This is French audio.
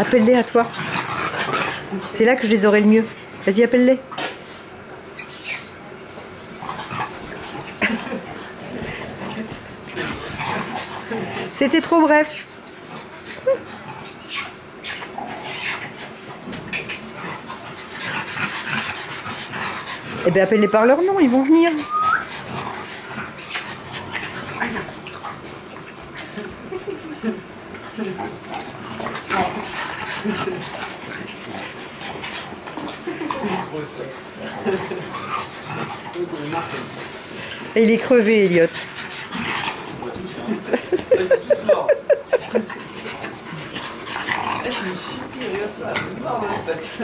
Appelle-les à toi. C'est là que je les aurai le mieux. Vas-y, appelle-les. C'était trop bref. Eh bien, appelle-les par leur nom, ils vont venir. Et il est crevé, Elliot. C'est tous morts. C'est une chipie, regarde ça, c'est mort dans la tête.